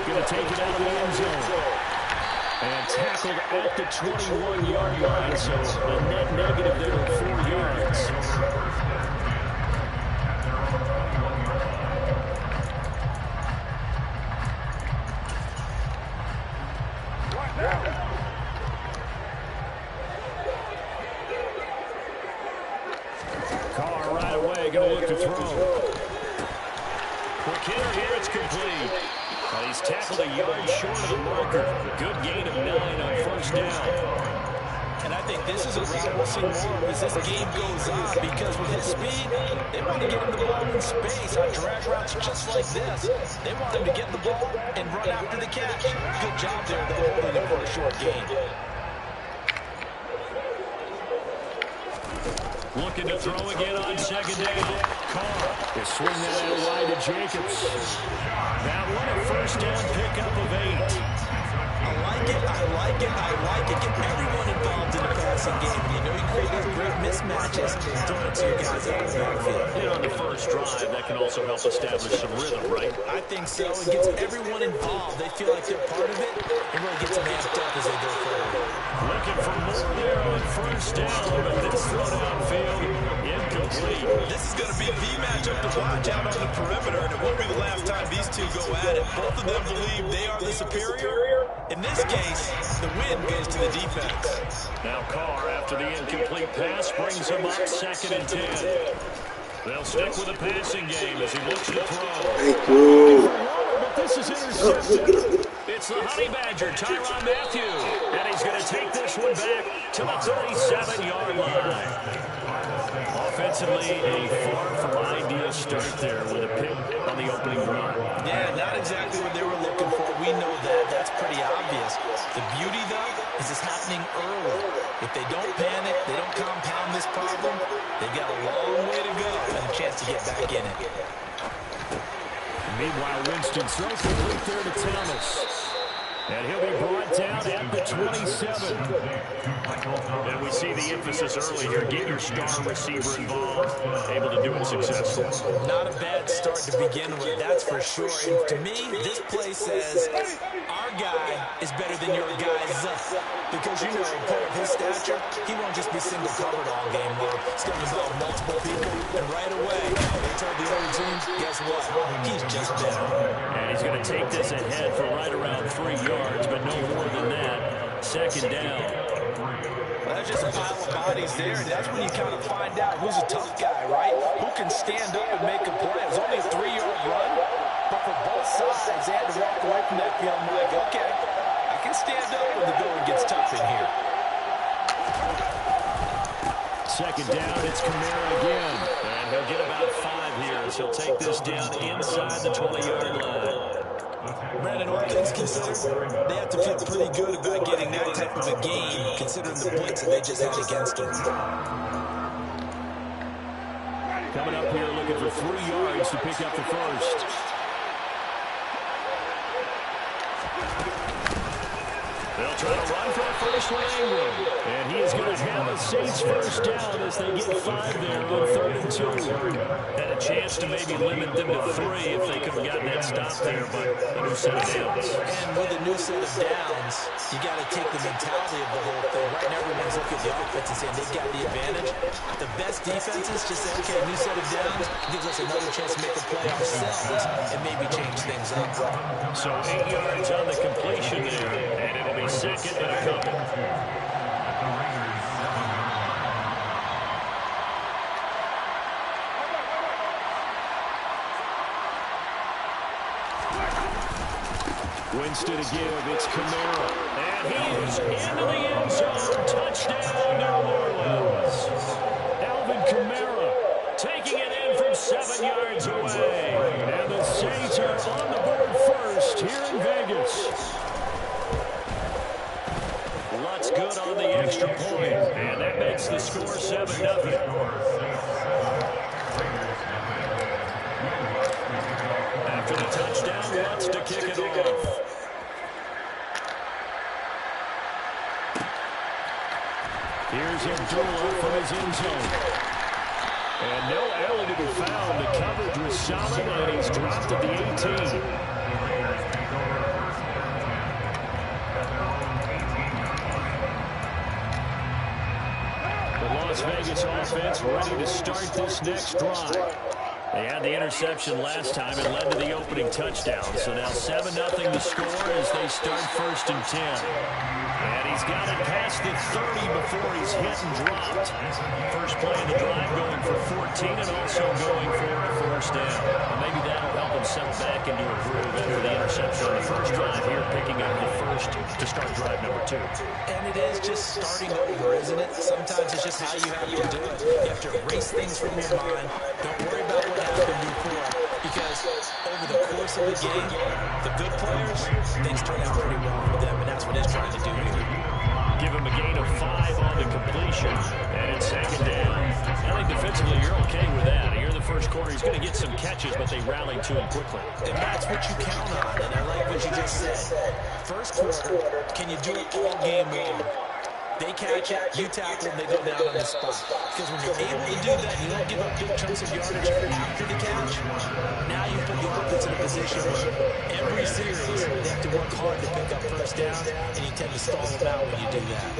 Going to take it out of the end zone. And tackled at the 21-yard line, so a net negative there of 4 yards. Carr right away, going to look to throw. Quick hitter here, it's complete. He's tackled a yard short of the marker. Good gain of 9 on first down. And I think this is a route we'll see more of as this game goes on, because with his speed, they want to get him the ball in space on drag routes just like this. They want him to get the ball and run after the catch. Good job there, though, holding it for a short gain. Looking to throw again on second down. Carr is swinging that out wide to Jacobs. That one a first down pickup of 8. I like it, I like it, I like it. Get everyone involved in the passing game. You know you create those great mismatches, throwing it to your guys out of the backfield. And on the first drive, that can also help establish some rhythm, right? I think so. It gets everyone involved. They feel like they're part of it, and really gets them amped up as they go forward. Looking for more there on first down, but this throw downfield incomplete. This is going to be the matchup to watch out on the perimeter, and it won't be the last time these two go at it. Both of them believe they are the superior. In this case, the win goes to the defense. Now Carr, after the incomplete pass, brings him up 2nd and 10. They'll stick with the passing game as he looks to throw. Thank you. But this is intercepted. It's the Honey Badger, Tyrann Mathieu. And he's going to take this one back to the 37-yard line. Offensively, a far from ideal start there with a pick on the opening run. Yeah, not exactly what they were looking for. We know that. That's pretty obvious. The beauty, though, is it's happening early. If they don't panic, they don't compound this problem, they've got a long way to go and a chance to get back in it. Meanwhile, Winston throws complete there to Thomas. And he'll be brought down at the 27. And we see the emphasis early here. Get your star receiver involved. Able to do it successfully. Not a bad start to begin with, that's for sure. And to me, this play says, our guy is better than your guy's. Because, you know, a player of his stature, he won't just be single covered all game long. It's going to involve multiple people. And right away, they told the other teams, guess what? He's just better. And he's going to take this ahead for right around 3 yards, but no more than that. 2nd down. Well, that's just a pile of bodies there, and that's when you kind of find out who's a tough guy, right? Who can stand up and make a play. It was only a 3-yard run, but for both sides, they had to walk away from that feeling like, okay, I can stand up when the going gets tough in here. 2nd down, it's Kamara again. And he'll get about 5 here as he'll take this down inside the 20-yard line. Brandon, all things considered, they have to feel pretty good about getting that type of a game, considering the blitz that they just had against them. Coming up here looking for 3 yards to pick up the first. They'll try to run for the first one, Ingram. And he is going to have a Saints first down as they get 5 there on 3rd and 2. Had a chance to maybe limit them to 3 if they could have gotten that stop there, but a new set of downs. And with a new set of downs, you got to take the mentality of the whole thing. Right now, everyone's looking at the offense and saying they've got the advantage. The best defenses just say, okay, new set of downs gives us another chance to make a play ourselves and maybe change things up. So 8 yards on the completion there, and it'll be 2nd and a couple. Winston to give, it's Kamara. And he's into the end zone. Touchdown, New Orleans. Alvin Kamara taking it in from 7 yards away. And the Saints are on the board first here in Vegas. Lutz good on the extra point. And that makes the score 7-0. After the touchdown, Lutz to kick it off. Here's Abdullah from his end zone. And no alley to be found. The coverage was solid, and he's dropped at the 18. Vegas offense ready to start this next drive. They had the interception last time and led to the opening touchdown. So now 7-0 the score as they start 1st and 10. And he's got it past the 30 before he's hit and dropped. First play of the drive going for 14 and also going for a 1st down. And maybe that'll help him settle back into a groove after the interception on the first drive here, picking up the first to start drive number 2. And it is just starting over, isn't it? Sometimes it's just how you have to do it. You have to erase things from your mind. Don't worry about what happened before, because over the course of the game, the good players, things turn out pretty well for them, and that's what he's trying to do here. Give him a gain of 5 on the completion, and it's 2nd down. I think defensively you're okay with that. Here in the first quarter, he's going to get some catches, but they rallied to him quickly. And that's what you count on, and I like what you just said. First quarter, can you do it all game long? They catch it, you tackle them, they go down on the spot. Because when you're able to do that, you don't give up big chunks of yardage after the catch. Now you put the offense in a position where every series they have to work hard to pick up 1st down, and you tend to stall them out when you do that.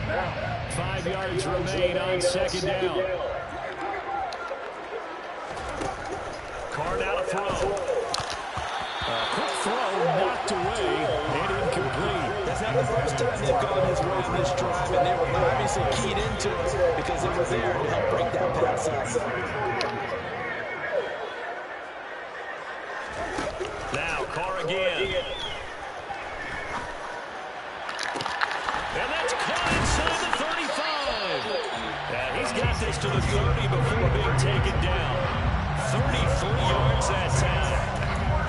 Now, 5 yards remain on 2nd down. Carr now to throw. Quick throw knocked away and incomplete. That's not the first time they've gone his way on this drive, and they were obviously keyed into it because they were there to help break that pass up. Now Carr again. And that's caught inside the 35. And he's got this to the 30 before being taken down. 33 yards that time.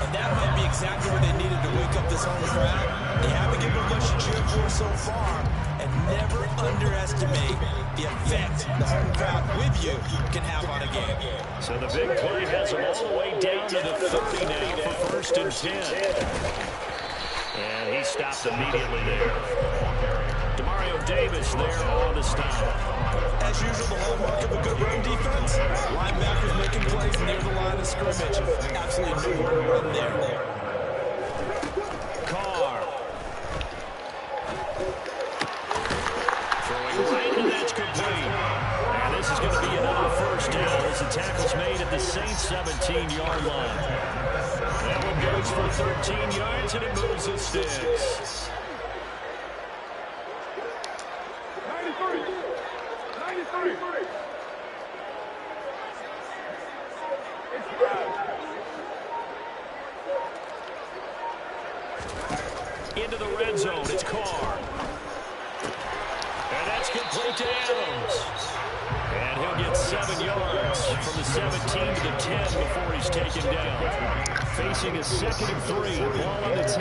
And that might be exactly what they needed to wake up this home crowd. They haven't given them much to cheer for so far. And never underestimate the effect the home crowd with you can have on a game. So the big play has them all the way down to the 30 now for 1st and 10. And he stopped immediately there. Demario Davis there on the stop. As usual, the hallmark of a good run defense, linebackers making plays near the line of scrimmage. Absolutely nowhere to run there. Carr. Throwing right, and that's complete. And this is going to be another 1st down as the tackle's made at the Saints' 17-yard line. That one goes for 13 yards, and it moves the sticks. 93. Into the red zone, it's Carr. And that's complete to Adams. And he'll get 7 yards from the 17 to the 10 before he's taken down. Facing a 2nd and 3, ball on the 10.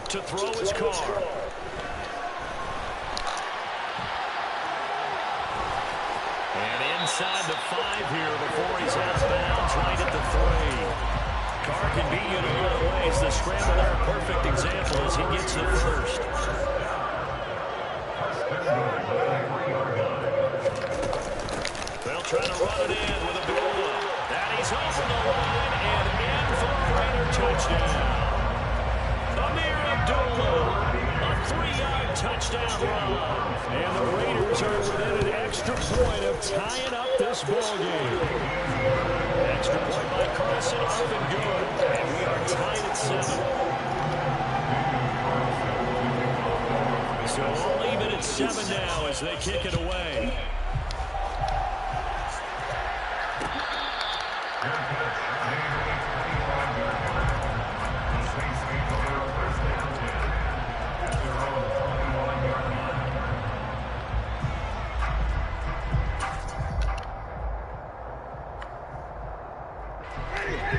To throw is Carr. And inside the 5 here before he's out of bounds right at the 3. Carr can beat you in a lot of ways. The scramble there, a perfect example as he gets the 1st. They'll try to run it in with Abdullah. And he's over the line and in for a Raider touchdown. Amir Abdullah, a 3-yard touchdown run. And the Raiders are within an extra point of tying up this ball game. Extra point by Carson, up and good. And we are tied at 7. So all even at 7 now as they kick it away.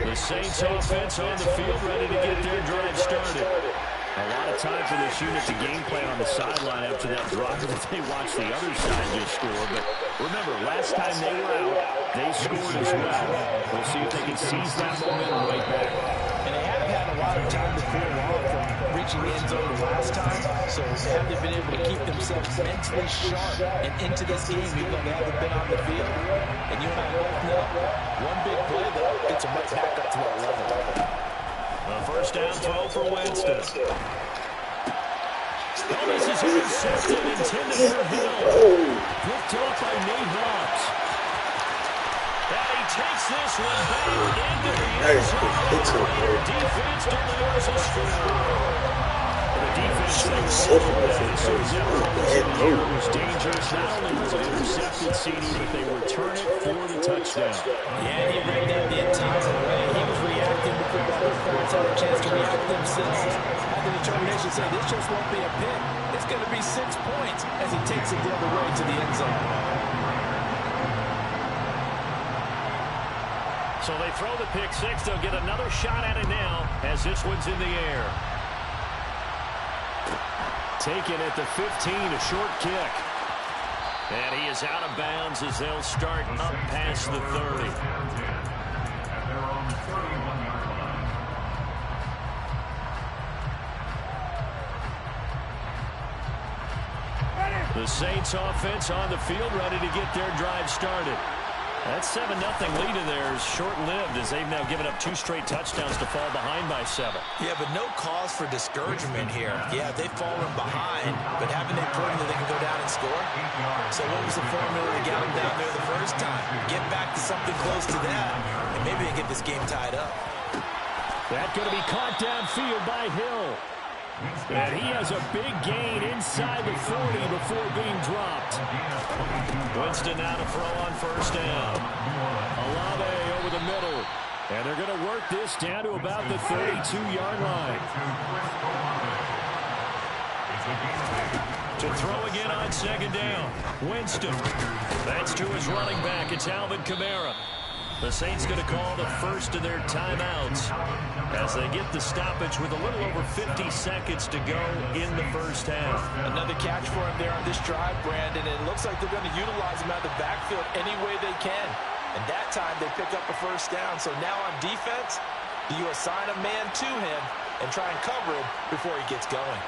The Saints offense on the field ready to get their drive started. A lot of time for this unit to game plan on the sideline after that drive if they watch the other side just score. But remember, last time they were out, they scored as well. We'll see if they can seize that momentum right back. And they haven't had a lot of time to cool off from reaching the end zone the last time. So have they been able to keep themselves mentally sharp and into this game even though they haven't been on the field? And you and I both know, one big play, though, gets them right back up to our level. A first down throw for Winston. Oh, this is intercepted, intended for Hill. Picked up by Nate Hobbs. And he takes this one back into the end zone. Defense delivers a score. The defense was dangerous. Not only was it intercepted, CD, but they return it for the touchdown. Yeah, he ran down the entire way. He was reacting before the other points had a chance to react themselves. Had the determination to say, this just won't be a pick. It's going to be 6 points as he takes it the other way to the end zone. So they throw the pick six. They'll get another shot at it now as this one's in the air. Taken at the 15, a short kick. And he is out of bounds as they'll start up past the 30. The Saints offense on the field ready to get their drive started. That 7-0 lead in there is short-lived as they've now given up 2 straight touchdowns to fall behind by 7. Yeah, but no cause for discouragement here. Yeah, they've fallen behind, but haven't they proven that they can go down and score? So what was the formula to get them down there the first time? Get back to something close to that, and maybe they get this game tied up. That's going to be caught downfield by Hill. And he has a big gain inside the 40 before being dropped. Winston now to throw on first down. Olave over the middle. And they're going to work this down to about the 32-yard line. To throw again on second down. Winston. That's to his running back. It's Alvin Kamara. The Saints going to call the first of their timeouts as they get the stoppage with a little over 50 seconds to go in the first half. Another catch for him there on this drive, Brandon. It looks like they're going to utilize him out of the backfield any way they can. And that time they pick up a first down. So now on defense, do you assign a man to him and try and cover him before he gets going?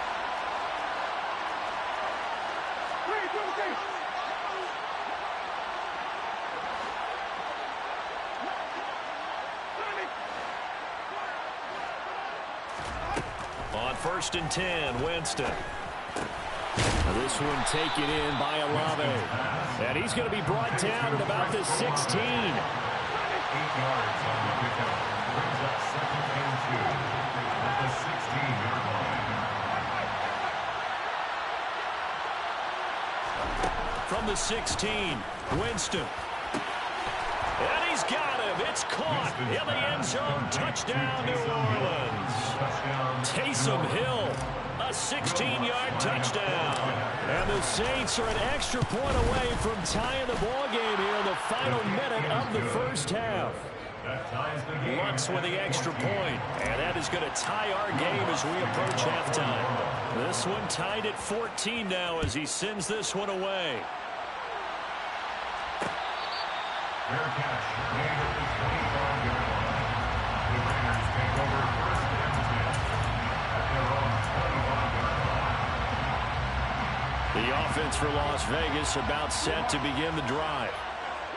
On first and 10, Winston. This one taken in by Olave. And he's going to be brought down at about the 16. 8 yards on the pickup. Brings up second and 2 at the 16-yard line. From the 16, Winston. And he's got him. It's caught in the end zone. Touchdown, New Orleans. Taysom Hill, a 16-yard touchdown. And the Saints are an extra point away from tying the ball game here in the final minute of the first half. Lutz with the extra point, and that is going to tie our game as we approach halftime. This one tied at 14 now as he sends this one away. Fair catch. The Raiders take over first and 10 at their own 25-yard line. The offense for Las Vegas about set to begin the drive.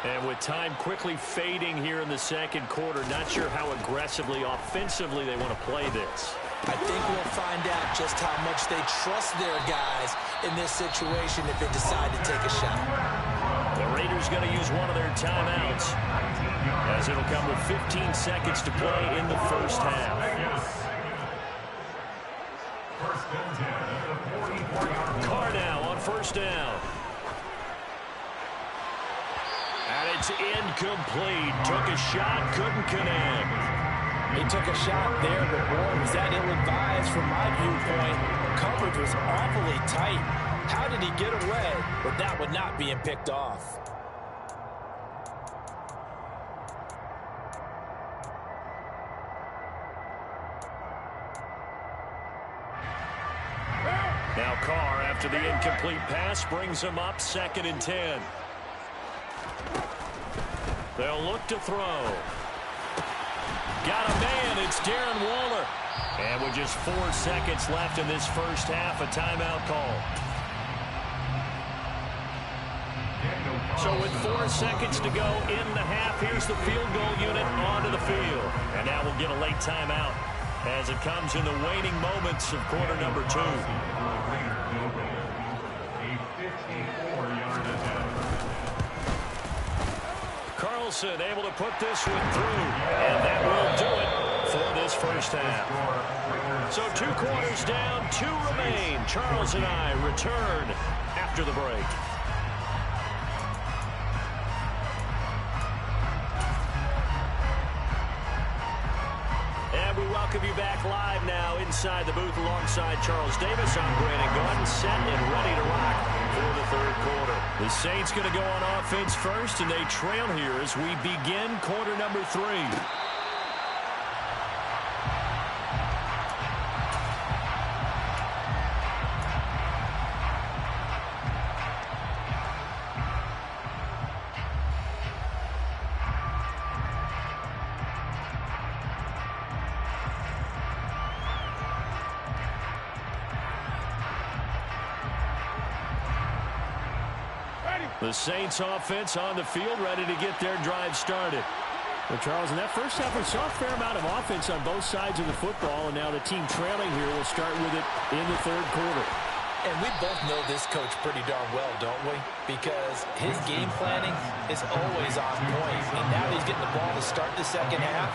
And with time quickly fading here in the second quarter, not sure how aggressively, offensively they want to play this. I think we'll find out just how much they trust their guys in this situation if they decide to take a shot. The Raiders going to use one of their timeouts as it'll come with 15 seconds to play in the first half. Carr now on first down. And it's incomplete. Took a shot, couldn't connect. He took a shot there, but boy, was that ill-advised from my viewpoint. Coverage was awfully tight. How did he get away with that one not being picked off? Now Carr, after the incomplete pass, brings him up second and 10. They'll look to throw. Got a man, it's Darren Waller. And with just 4 seconds left in this first half, a timeout call. So with 4 seconds to go in the half, here's the field goal unit onto the field. And now we'll get a late timeout. as it comes in the waning moments of quarter number 2. Carlson able to put this one through, and that will do it for this first half. So 2 quarters down, 2 remain. Charles and I return after the break. And we welcome you back live now inside the booth alongside Charles Davis. I'm Brandon Gordon, set and ready to rock for the third quarter. The Saints going to go on offense first, and they trail here as we begin quarter number 3. The Saints offense on the field, ready to get their drive started. Well, Charles, in that first half, we saw a fair amount of offense on both sides of the football, and now the team trailing here will start with it in the third quarter. And we both know this coach pretty darn well, don't we? Because his game planning is always on point. And now he's getting the ball to start the second half.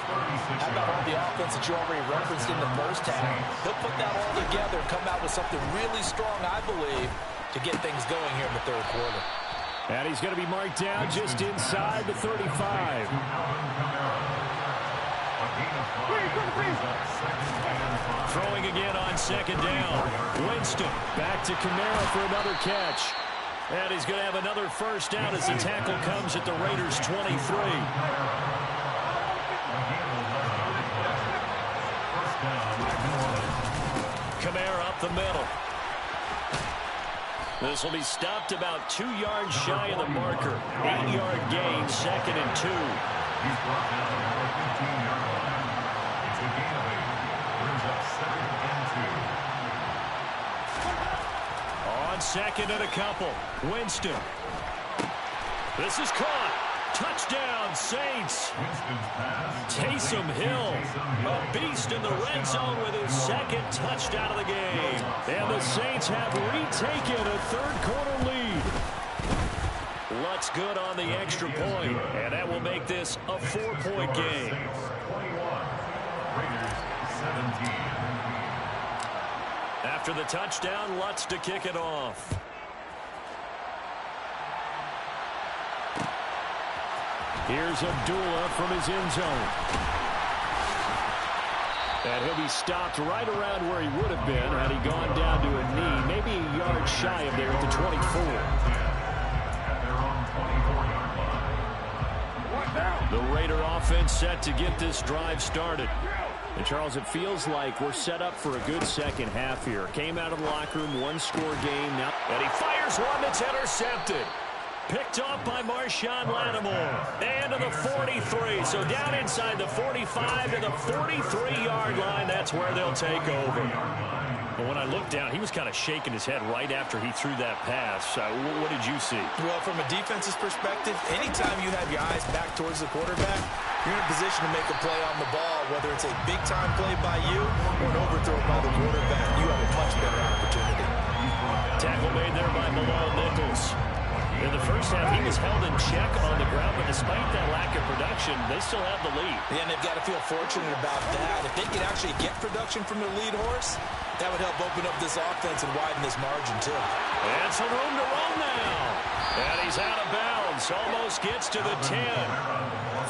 How about all the offense that you already referenced in the first half? He'll put that all together and come out with something really strong, I believe, to get things going here in the third quarter. And he's going to be marked down just inside the 35. Throwing again on second down. Winston back to Kamara for another catch. And he's going to have another first down as the tackle comes at the Raiders' 23. Kamara up the middle. This will be stopped about 2 yards shy of the marker. 8-yard gain, 2nd and 2. On 2nd and a couple. Winston. This is caught. Touchdown, Saints. Taysom Hill, a beast in the red zone with his 2nd touchdown of the game. And the Saints have retaken a third-quarter lead. Lutz good on the extra point, and that will make this a 4-point game. After the touchdown, Lutz to kick it off. Here's Abdullah from his end zone. And he'll be stopped right around where he would have been had he gone down to a knee, maybe a yard shy of there at the 24. The Raider offense set to get this drive started. And Charles, it feels like we're set up for a good second half here. Came out of the locker room, 1-score game now. And he fires one that's intercepted. Picked off by Marshawn Lattimore. And to the 43. So down inside the 45 to the 43-yard line. That's where they'll take over. But when I looked down, he was kind of shaking his head right after he threw that pass. What did you see? Well, from a defense's perspective, anytime you have your eyes back towards the quarterback, you're in a position to make a play on the ball, whether it's a big-time play by you or an overthrow by the quarterback. You have a much better opportunity. Tackle made there by Malone Nichols. In the first half, he was held in check on the ground, but despite that lack of production, they still have the lead. Yeah, and they've got to feel fortunate about that. If they can actually get production from their lead horse, that would help open up this offense and widen this margin, too. And some room to run now. And he's out of bounds. Almost gets to the 10.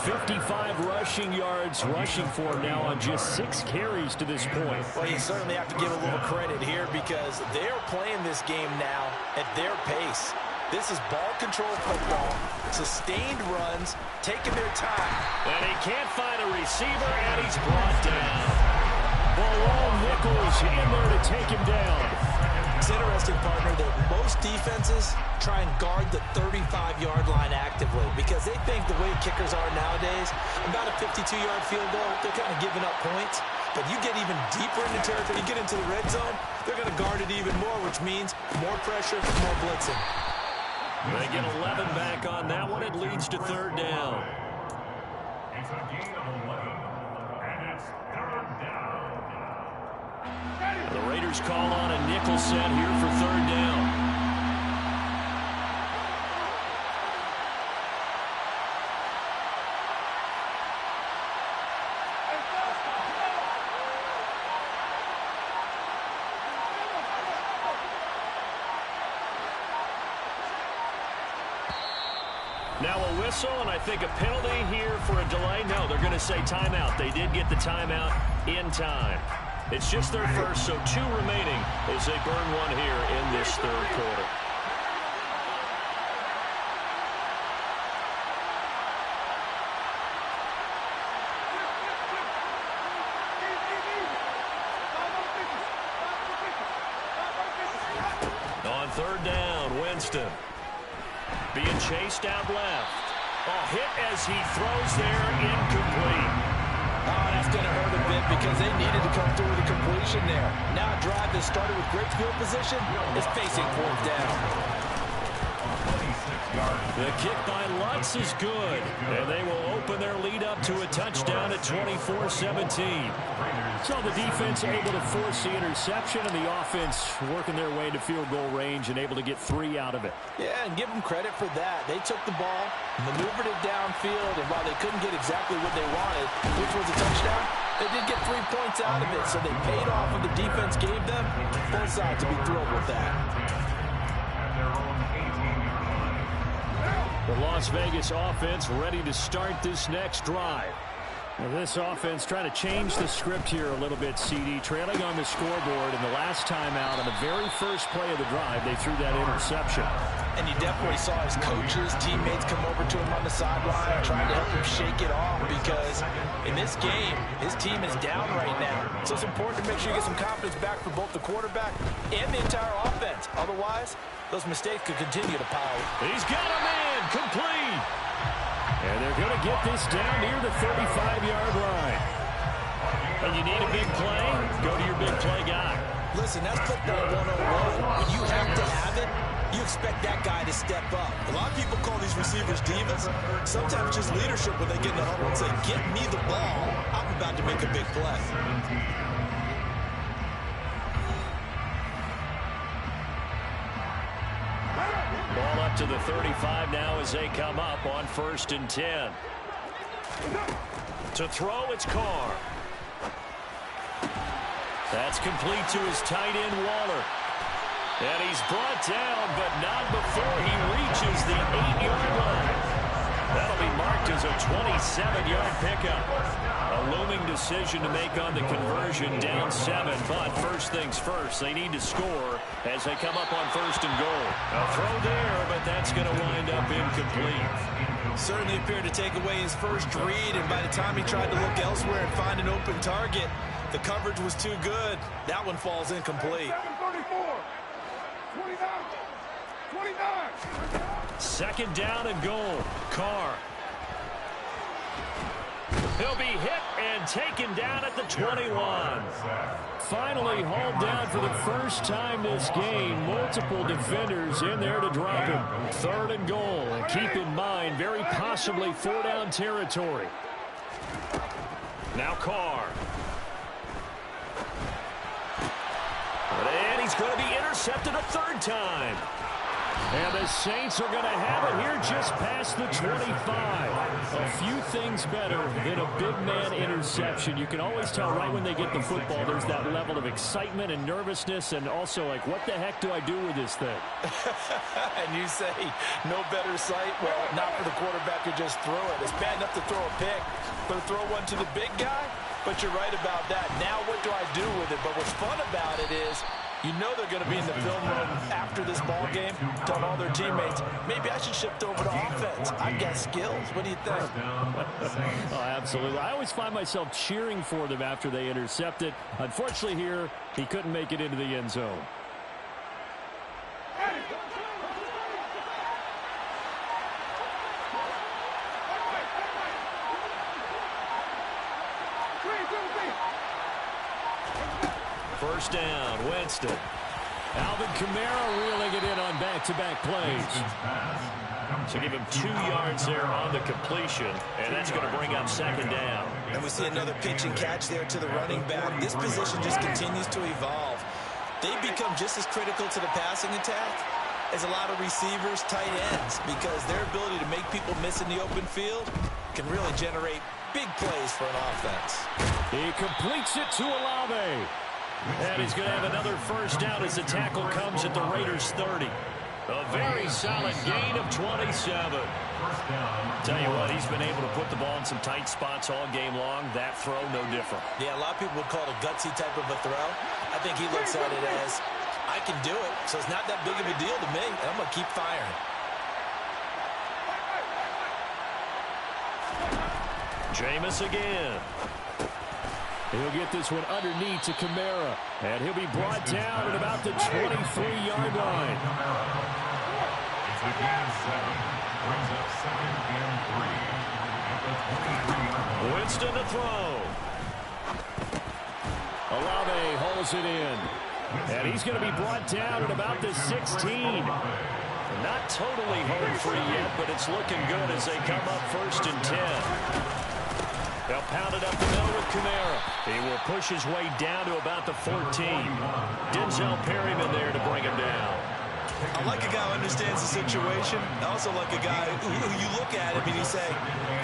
55 rushing yards rushing for him now on just 6 carries to this point. Well, you certainly have to give a little credit here because they're playing this game now at their pace. This is ball control football, sustained runs, taking their time. And he can't find a receiver, and he's brought down. Malone Nichols in there to take him down. It's interesting, partner, that most defenses try and guard the 35-yard line actively because they think the way kickers are nowadays, about a 52-yard field goal, they're kind of giving up points. But you get even deeper into territory, you get into the red zone, they're going to guard it even more, which means more pressure, more blitzing. They get 11 back on that one. It leads to third down. It's a gain of 11, and it's third down. The Raiders call on a nickel set here for third down. Now a whistle, and I think a penalty here for a delay. No, they're going to say timeout. They did get the timeout in time. It's just their first, so 2 remaining as they burn one here in this third quarter. On third down, Winston. Being chased out left. Oh, hit as he throws there, incomplete. Oh, that's going to hurt a bit because they needed to come through with a completion there. Now a drive that started with great field position is facing fourth down. The kick by Lutz is good, and they will open their lead up to a touchdown at 24-17. So the defense able to force the interception, and the offense working their way to field goal range and able to get 3 out of it. Yeah, and give them credit for that. They took the ball, maneuvered it downfield, and while they couldn't get exactly what they wanted, which was a touchdown, they did get 3 points out of it, so they paid off what the defense gave them. Both sides to be thrilled with that. The Las Vegas offense ready to start this next drive. Well, this offense trying to change the script here a little bit, CD. Trailing on the scoreboard, and the last time out on the very first play of the drive, they threw that interception. And you definitely saw his coaches, teammates come over to him on the sideline, trying to help him shake it off because in this game, his team is down right now. So it's important to make sure you get some confidence back for both the quarterback and the entire offense. Otherwise, those mistakes could continue to pile. He's got a man, complete. And they're going to get this down near the 35-yard line. And you need a big play, go to your big play guy. Listen, that's football 101. When you have to have it, you expect that guy to step up. A lot of people call these receivers divas. Sometimes just leadership when they get in the huddle and say, get me the ball. I'm about to make a big play. Ball up to the 35 now as they come up on 1st and 10. To throw, it's Carr. That's complete to his tight end, Waller. And he's brought down, but not before he reaches the 8-yard line. That'll be marked as a 27-yard pickup. A looming decision to make on the conversion, down 7. But first things first, they need to score as they come up on 1st and goal. A throw there, but that's going to wind up incomplete. Certainly appeared to take away his first read, and by the time he tried to look elsewhere and find an open target, the coverage was too good. That one falls incomplete. 2nd down and goal. Carr. He'll be hit and taken down at the 21. Finally hauled down for the first time this game. Multiple defenders in there to drop him. 3rd and goal. And keep in mind, very possibly 4-down territory. Now Carr. And he's going to be intercepted a 3rd time. And the Saints are going to have it here just past the 25. A few things better than a big man interception. You can always tell right when they get the football, there's that level of excitement and nervousness, and also like, what the heck do I do with this thing? And you say, no better sight? Well, not for the quarterback to just throw it. It's bad enough to throw a pick, but to throw one to the big guy? But you're right about that. Now what do I do with it? But what's fun about it is, you know they're going to be in the film room after this ball game, telling all their teammates, maybe I should shift over to offense. I've got skills. What do you think? Oh, absolutely. I always find myself cheering for them after they intercept it. Unfortunately here, he couldn't make it into the end zone. First down, Winston. Alvin Kamara reeling it in on back-to-back plays. So give him 2 yards there on the completion, and that's going to bring up second down. And we see another pitch and catch there to the running back. This position just continues to evolve. They become just as critical to the passing attack as a lot of receivers, tight ends, because their ability to make people miss in the open field can really generate big plays for an offense. He completes it to Olave. And he's going to have another first down as the tackle comes at the Raiders' 30. A very solid gain of 27. Tell you what, he's been able to put the ball in some tight spots all game long. That throw, no different. Yeah, a lot of people would call it a gutsy type of a throw. I think he looks at it as, I can do it, so it's not that big of a deal to me, and I'm going to keep firing. Jameis again. He'll get this one underneath to Kamara. And he'll be brought down at about the 23-yard line. Winston to throw. Olave holds it in. And he's going to be brought down at about the 16. Not totally home free yet, but it's looking good as they come up 1st and 10. They'll pound it up the middle with Kamara. He will push his way down to about the 14. Denzel Perryman there to bring him down. I like a guy who understands the situation. I also like a guy who you look at him and you say,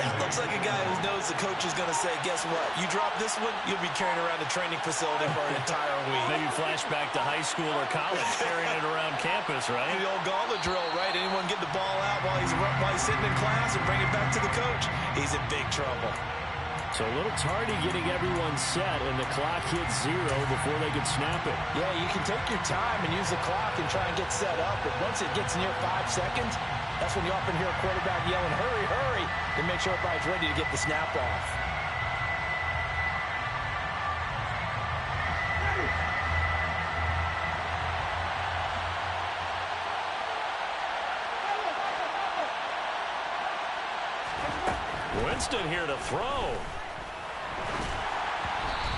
that looks like a guy who knows the coach is going to say, guess what? You drop this one, you'll be carrying around the training facility for an entire week. Maybe flashback to high school or college, carrying it around campus, right? The old gauntlet drill, right? Anyone get the ball out while he's sitting in class and bring it back to the coach? He's in big trouble. So a little tardy getting everyone set, and the clock hits 0 before they can snap it. Yeah, you can take your time and use the clock and try and get set up, but once it gets near 5 seconds, that's when you often hear a quarterback yelling, hurry, hurry, to make sure everybody's ready to get the snap off. Winston here to throw.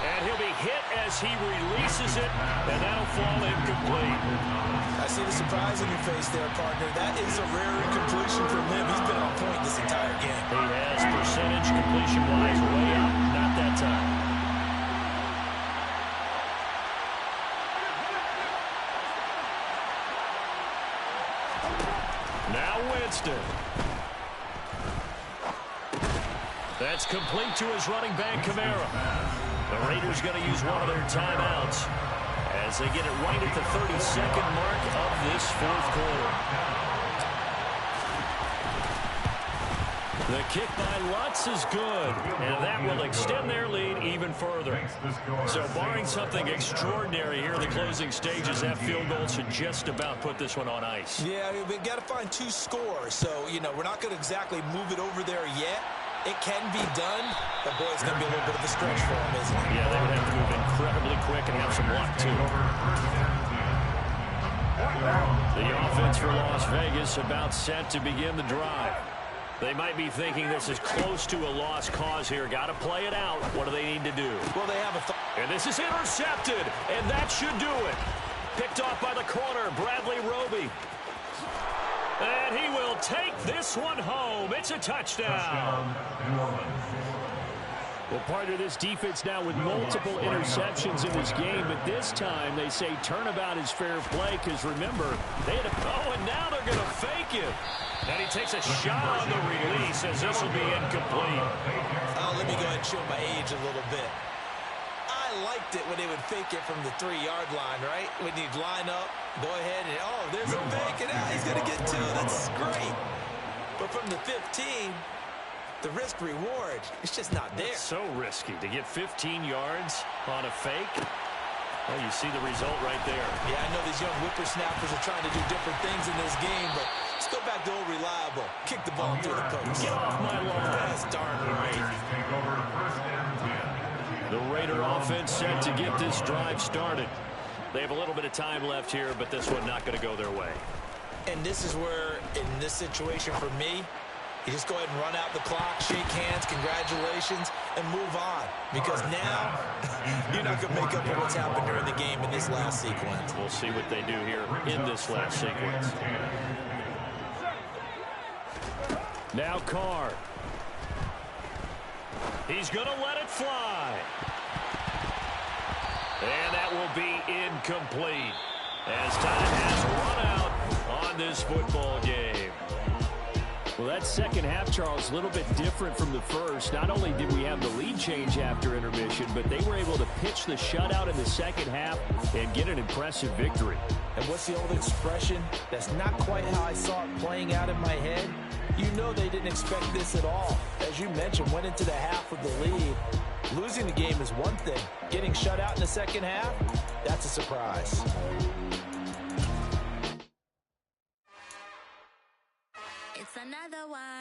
And he'll be hit as he releases it, and that'll fall incomplete. I see the surprise in your face there, partner. That is a rare incompletion from him. He's been on point this entire game. He has percentage completion-wise way up, not that time. Now Winston. That's complete to his running back, Kamara. The Raiders going to use one of their timeouts as they get it right at the 32nd mark of this 4th quarter. The kick by Lutz is good, and that will extend their lead even further. So barring something extraordinary here in the closing stages, that field goal should just about put this one on ice. Yeah, we've got to find 2 scores. So, we're not going to exactly move it over there yet. It can be done, but boy, it's going to be a little bit of a stretch for them, isn't it? Yeah, they would have to move incredibly quick and have some luck, too. The offense for Las Vegas about set to begin the drive. They might be thinking this is close to a lost cause here. Got to play it out. What do they need to do? Well, they have a and this is intercepted, and that should do it. Picked off by the corner, Bradley Roby. And he will take this one home. It's a touchdown. Well, part of this defense now with multiple interceptions in this game, but this time they say turnabout is fair play because, remember, they had and now they're going to fake it. And he takes a shot on the release as this will be incomplete. Oh, let me go ahead and show my age a little bit. I liked it when they would fake it from the 3-yard line, right? When you'd line up, go ahead and, there's a fake, and he's going to get 2. That's great. But from the 15, the risk-reward, it's just not there. It's so risky to get 15 yards on a fake. Well, you see the result right there. Yeah, I know these young whippersnappers are trying to do different things in this game, but let's go back to old reliable. Kick the ball through the post. Get off my lawn. That's darn right. The Raider offense set to get this drive started. They have a little bit of time left here, but this one not going to go their way. And this is where, in this situation for me, You just go ahead and run out the clock, shake hands, congratulations, and move on. Because now, you're not going to make up for what's happened during the game in this last sequence. We'll see what they do here in this last sequence. Now Carr. He's going to let it fly. And that will be incomplete as time has run out on this football game. Well, that second half, Charles, a little bit different from the first. Not only did we have the lead change after intermission, but they were able to pitch the shutout in the second half and get an impressive victory. And what's the old expression? That's not quite how I saw it playing out in my head. You know they didn't expect this at all. As you mentioned, went into the half with the lead. Losing the game is one thing. Getting shut out in the second half, that's a surprise. It's another one.